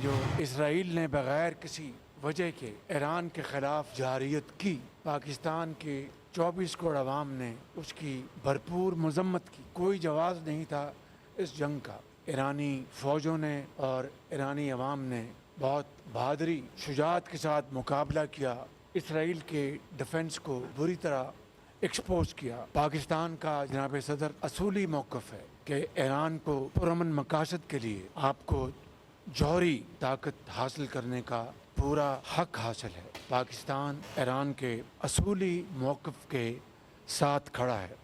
जो इसराइल ने बगैर किसी वजह के ईरान के खिलाफ जारियत की, पाकिस्तान के 24 करोड़ अवाम ने उसकी भरपूर मजम्मत की। कोई जवाब नहीं था इस जंग का। ईरानी फ़ौजों ने और ईरानी अवाम ने बहुत बहादुरी शुजाअत के साथ मुकाबला किया। इसराइल के डिफेंस को बुरी तरह एक्सपोज किया। पाकिस्तान का जनाब सदर असूली मौक़िफ़ है कि ईरान को पुरअमन मकासद के लिए आपको जौहरी ताकत हासिल करने का पूरा हक हासिल है। पाकिस्तान ईरान के असूली मौक़िफ़ के साथ खड़ा है।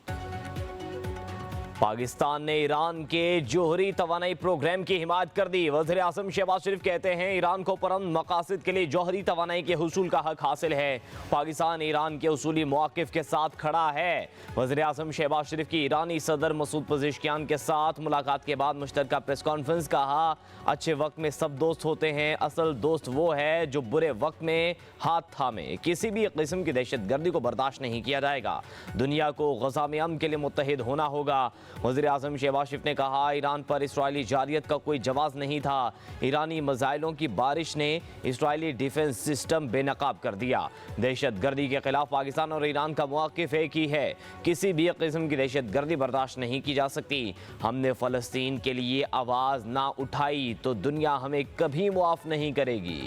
पाकिस्तान ने ईरान के जोहरी तवानाई प्रोग्राम की हिमायत कर दी। वज़ीर आज़म शहबाज शरीफ कहते हैं ईरान को पुरअमन मकासद के लिए जोहरी तवानाई के हुसूल का हक हासिल है। पाकिस्तान ईरान के उसूली मौक़िफ़ के साथ खड़ा है। वज़ीर आज़म शहबाज शरीफ की ईरानी सदर मसूद पज़ेश्कियान के साथ मुलाकात के बाद मुश्तरका प्रेस कॉन्फ्रेंस। कहा, अच्छे वक्त में सब दोस्त होते हैं, असल दोस्त वो है जो बुरे वक्त में हाथ थामे। किसी भी किस्म की दहशत गर्दी को बर्दाश्त नहीं किया जाएगा। दुनिया को गज़ा में अमन के लिए मुत्तहिद होना होगा। वज़ीर आज़म शहबाज शरीफ ने कहा, ईरान पर इसराइली जारियत का कोई जवाब नहीं था। ईरानी मिसाइलों की बारिश ने इसराइली डिफेंस सिस्टम बेनकाब कर दिया। दहशत गर्दी के खिलाफ पाकिस्तान और ईरान का मौक़िफ़ एक ही है। किसी भी किस्म की दहशत गर्दी बर्दाश्त नहीं की जा सकती। हमने फ़लस्तीन के लिए आवाज़ ना उठाई तो दुनिया हमें कभी मुआफ़ नहीं करेगी।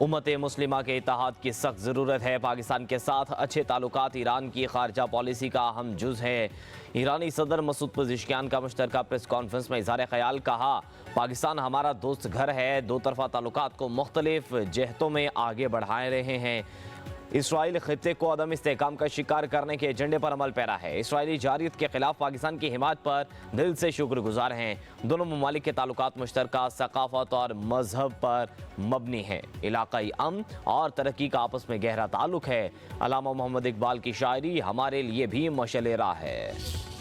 उम्मत मुस्लिमा के इत्तेहाद की सख्त ज़रूरत है। पाकिस्तान के साथ अच्छे ताल्लुकात ईरान की खारजा पॉलिसी का अहम जुज़ है। ईरानी सदर मसूद पज़ेश्कियान का मुश्तरका प्रेस कॉन्फ्रेंस में इज़हार ख्याल। कहा, पाकिस्तान हमारा दोस्त घर है। दो तरफ़ा ताल्लुकात को मुख्तलिफ जहतों में आगे बढ़ा रहे हैं। इसराइल खित्ते को अदम इस्तेहकाम का शिकार करने के एजेंडे पर अमल पैरा है। इसराइली जारियत के खिलाफ पाकिस्तान की हिमायत पर दिल से शुक्रगुजार हैं। दोनों ममालिक के ताल्लुकात मुश्तरका सकाफत और मजहब पर मबनी है। इलाकाई अमन और तरक्की का आपस में गहरा ताल्लुक है। अल्लामा मोहम्मद इकबाल की शायरी हमारे लिए भी मशअल राह है।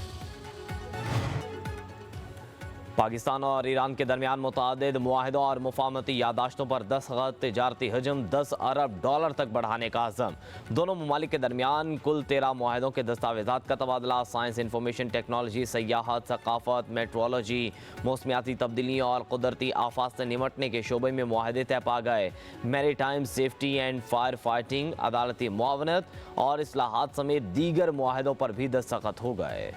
पाकिस्तान और ईरान के दरमियान मुतअद्दिद मुआहिदों और मुफाहमती यादाश्तों पर दस्तखत। तिजारती हजम $10 अरब तक बढ़ाने का अज़म। दोनों ममालिक के दरमियान कुल 13 मुआहिदों के दस्तावेज़ात का तबादला। साइंस, इंफॉर्मेशन टेक्नोलॉजी, सयाहत, सकाफत, मेट्रोलॉजी, मौसमियाती तब्दीली और कुदरती आफात से निमटने के शोबे में मुआहिदे तय पा गए। Maritime safety and fire fighting, अदालती मुआवनत और इस्लाहात समेत दीगर मुआहिदों पर भी दस्तखत हो गए।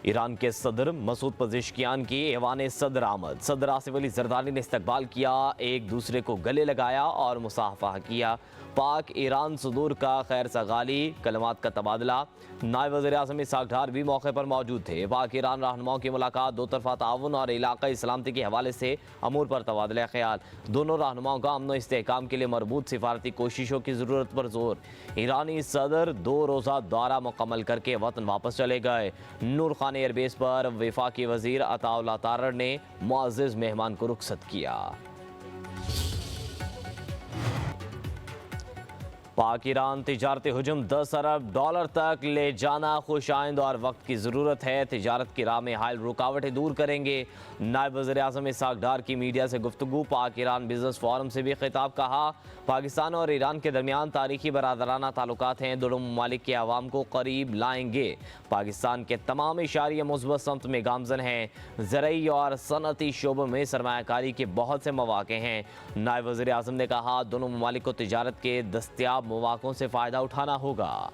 ईरान के सदर मसूद पज़ेश्कियान की ऐवान सदर आमद। सदर आसिफ अली ज़रदारी ने इस्तकबाल किया, एक दूसरे को गले लगाया और मुसाफा किया। पाक ईरान सदूर का खैर सगाली, कलमात का तबादला। नायब वज़ीर आज़म इसहाक़ डार भी मौके पर मौजूद थे। पाक ईरान रहनुमाओं की मुलाकात, दो तरफ़ा ताउन और इलाक़ाई सलामती के हवाले से अमूर पर तबादला ख्याल। दोनों रहनुमाओं का अमन व इस्तेहकाम के लिए मरबूत सिफारती कोशिशों की ज़रूरत पर जोर। ईरानी सदर 2 रोज़ा दौरा मुकम्मल करके वतन वापस चले गए। नूर खान एयरबेस पर वफाकी वज़ीर अताउल्लाह तारड़ ने मुअज़्ज़ज़ मेहमान को रुखसत किया। पाक ईरान तिजारती हुजूम $10 अरब तक ले जाना खुशाइंद और वक्त की ज़रूरत है। तिजारत की राह में हायल रुकावटें दूर करेंगे। नायब वज़ीर आज़म इसहाक़ डार की मीडिया से गुफ्तगू। पाक ईरान बिज़नेस फोरम से भी खिताब। कहा, पाकिस्तान और ईरान के दरमियान तारीखी बरादराना ताल्लुकात हैं। दोनों ममालिक के अवाम को करीब लाएंगे। पाकिस्तान के तमाम इशारे मुस्बत समत में गामजन हैं। ज़रई और सनअती शोबों में सरमायाकारी के बहुत से मौक़े हैं। नायब वज़ीर आज़म ने कहा, दोनों ममालिक को तिजारत के दस्तयाब मौक़ों से फ़ायदा उठाना होगा।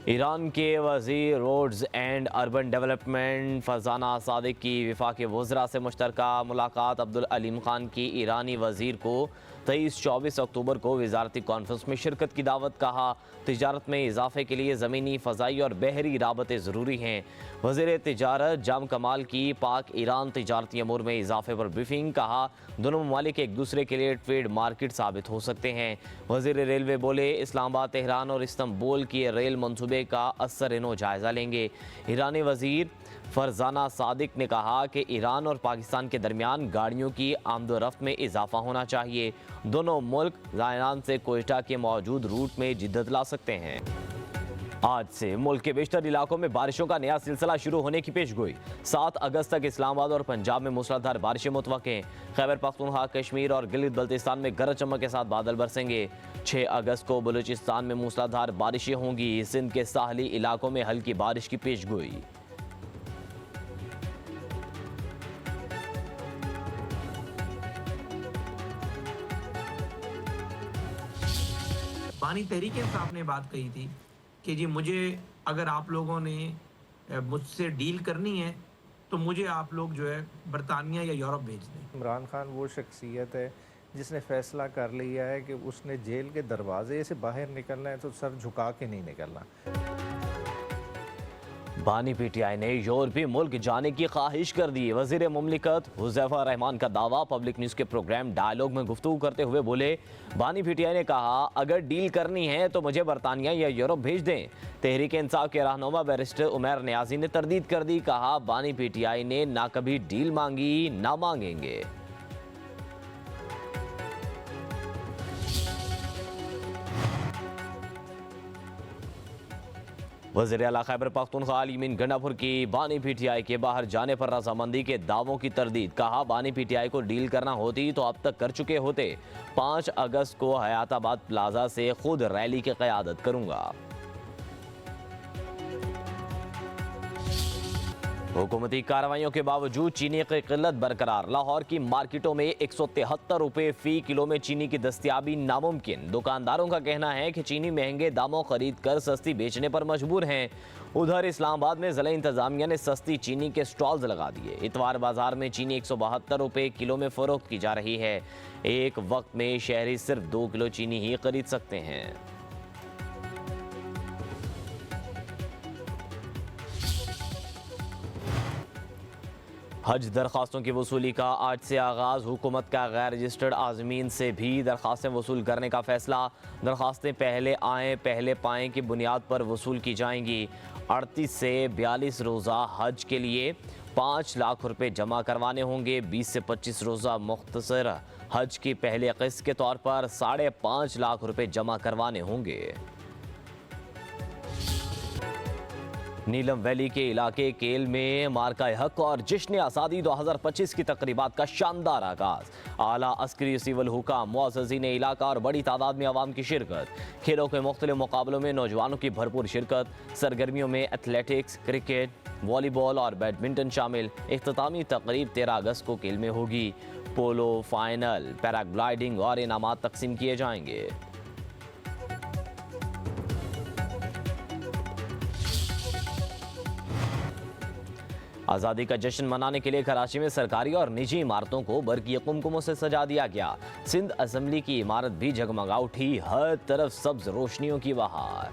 ईरान के वज़ीर roads and urban development Farzana Sadiq की वफाकी वज़रा से मुश्तरका मुलाकात। अब्दुल अलीम खान की ईरानी वज़ीर को 23-24 अक्टूबर को वज़ारती कॉन्फ्रेंस में शिरकत की दावत। कहा, तिजारत में इजाफे के लिए ज़मीनी, फ़ज़ाई और बहरी राबते ज़रूरी हैं। वज़ीर तिजारत जाम कमाल की पाक ईरान तिजारती अमूर में इजाफे पर ब्रीफिंग। कहा, दोनों ममालिक एक दूसरे के लिए ट्रेड मार्केट साबित हो सकते हैं। वज़ीर रेलवे बोले, इस्लामाबाद, तेहरान और इस्तंबुल की रेल मंसूबे का असर-ए-नौ जायज़ा लेंगे। ईरानी वज़ीर फरजाना सादिक ने कहा कि ईरान और पाकिस्तान के दरमियान गाड़ियों की आमदोरफ्त में इजाफा होना चाहिए। दोनों मुल्क ज़ायरान से कोयटा के मौजूद रूट में जिद्दत ला सकते हैं। आज से मुल्क के बेशतर इलाकों में बारिशों का नया सिलसिला शुरू होने की पेशगोई। 7 अगस्त तक इस्लामाबाद और पंजाब में मूसलाधार बारिशें मुतवक्के। खैबर पख्तूनख्वा, कश्मीर और गिलगित बल्तिस्तान में गरज चमक के साथ बादल बरसेंगे। 6 अगस्त को बलूचिस्तान में मूसलाधार बारिशें होंगी। सिंध के साहली इलाकों में हल्की बारिश की पेशगोई। बानी तहरीक इंसाफ ने बात कही थी कि जी मुझे अगर आप लोगों ने मुझसे डील करनी है तो मुझे आप लोग जो है बरतानिया या यूरोप भेज दें। इमरान खान वो शख्सियत है जिसने फैसला कर लिया है कि उसने जेल के दरवाजे से बाहर निकलना है तो सर झुका के नहीं निकलना। बानी पीटीआई ने यूरोपीय मुल्क जाने की ख्वाहिश कर दी। वजीर मुमलिकत हुज़ैफा रहमान का दावा। पब्लिक न्यूज़ के प्रोग्राम डायलॉग में गुफ्तगू करते हुए बोले, बानी पीटीआई ने कहा अगर डील करनी है तो मुझे बरतानिया या यूरोप भेज दें। तहरीक इंसाफ के रहनुमा बैरिस्टर उमर नियाजी ने तरदीद कर दी। कहा बानी पीटीआई ने ना कभी डील मांगी ना मांगेंगे। वज़ीर आला खैबर पख्तूनख्वा अली मीन गंडापुर की बानी पीटीआई के बाहर जाने पर रजामंदी के दावों की तरदीद। कहा बानी पीटीआई को डील करना होती तो अब तक कर चुके होते। 5 अगस्त को हयाताबाद प्लाजा से खुद रैली की क़यादत करूंगा। हुकूमती कार्रवाइयों के बावजूद चीनी की किल्लत बरकरार। लाहौर की मार्केटों में 173 रुपये फी किलो में चीनी की दस्तियाबी नामुमकिन। दुकानदारों का कहना है कि चीनी महंगे दामों खरीद कर सस्ती बेचने पर मजबूर हैं। उधर इस्लामाबाद में ज़िला इंतजामिया ने सस्ती चीनी के स्टॉल्स लगा दिए। इतवार बाजार में चीनी 172 रुपये किलो में फरोख्त की जा रही है। एक वक्त में शहरी सिर्फ 2 किलो चीनी ही खरीद सकते हैं। हज दरख्वास्तों की वसूली का आज से आगाज़। हुकूमत का गैर रजिस्टर्ड आज़मीन से भी दरख्वास्तें वसूल करने का फैसला। दरख्वास्तें पहले आएँ पहले पाएँ की बुनियाद पर वसूल की जाएंगी। 38 से 42 रोज़ा हज के लिए 5 लाख रुपए जमा करवाने होंगे। 20 से 25 रोज़ा मुख्तसर हज की पहले किस्त के तौर पर 5.5 लाख रुपए जमा करवाने होंगे। नीलम वैली के इलाके केल में मार्का हक और जश्न आज़ादी 2025 की तकरीबात का शानदार आगाज। आला अस्करी सिविल हुकाम, मुअज़्ज़िज़ीन इलाका और बड़ी तादाद में आवाम की शिरकत। खेलों के मुख्तलिफ मुकाबलों में नौजवानों की भरपूर शिरकत। सरगर्मियों में एथलेटिक्स, क्रिकेट, वॉलीबॉल और बैडमिंटन शामिल। इख्तितामी तकरीब 13 अगस्त को केल में होगी। पोलो, फाइनल, पैराग्लाइडिंग और इनामात तकसीम किए जाएंगे। आज़ादी का जश्न मनाने के लिए कराची में सरकारी और निजी इमारतों को बरक़ी कुमकुमों से सजा दिया गया। सिंध असेंबली की इमारत भी जगमगा उठी। हर तरफ सब्ज रोशनियों की बहार।